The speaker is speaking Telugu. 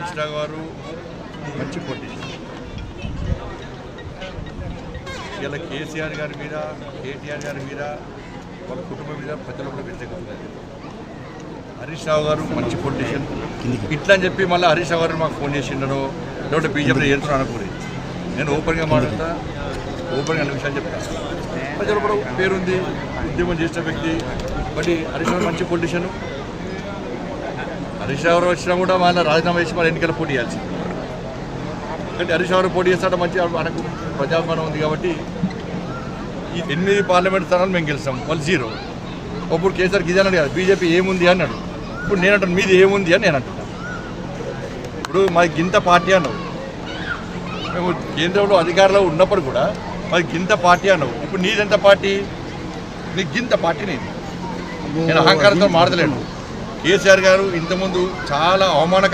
హరీష్ రావు గారు మంచి పోటీ. ఇలా కేసీఆర్ గారి మీద, కేటీఆర్ గారి మీద, వాళ్ళ కుటుంబం మీద ప్రజలు కూడా వ్యతిరేకత ఉన్నది. హరీష్ రావు గారు మంచి పొలిటీషియన్. ఇట్లా అని చెప్పి మళ్ళీ హరీష్ రావు గారు మాకు ఫోన్ చేసిండను, లేకపోతే బీజేపీలో చేరుతున్నాను అనుకోలేదు. నేను ఓపెన్గా మాట్లాడతా, ఓపెన్గా అన్ని విషయాలు చెప్తాను. ప్రజలు కూడా పేరుంది, ఉద్యమం చేసిన వ్యక్తి. బట్టి హరీష్ రావు మంచి పొలిటీషియన్. హరీష్ రావు వచ్చినా కూడా మళ్ళీ రాజీనామా చేసి మళ్ళీ ఎన్నికల పోటీ చేయాల్సింది. ఎందుకంటే హరీష్ రావు పోటీ చేస్తాడు, మంచి మనకు ప్రజాభిమానం ఉంది కాబట్టి. ఈ 8 పార్లమెంట్ స్థానాలు మేము గెలిచాం, వాళ్ళు 0. అప్పుడు కేసీఆర్ గిజాన్ అడిగారు బీజేపీ ఏముంది అన్నాడు. ఇప్పుడు నేను అంటాను మీది ఏముంది అని నేను అంటున్నాను. ఇప్పుడు మాది గింత పార్టీ అన్నావు, మేము కేంద్రంలో అధికారంలో ఉన్నప్పుడు కూడా మాది గింత పార్టీ అన్నావు. ఇప్పుడు నీదెంత పార్టీ? నీకు గింత పార్టీ నేను అహంకారంతో మారదలేను. కేసీఆర్ గారు ఇంతకుముందు చాలా అవమానకర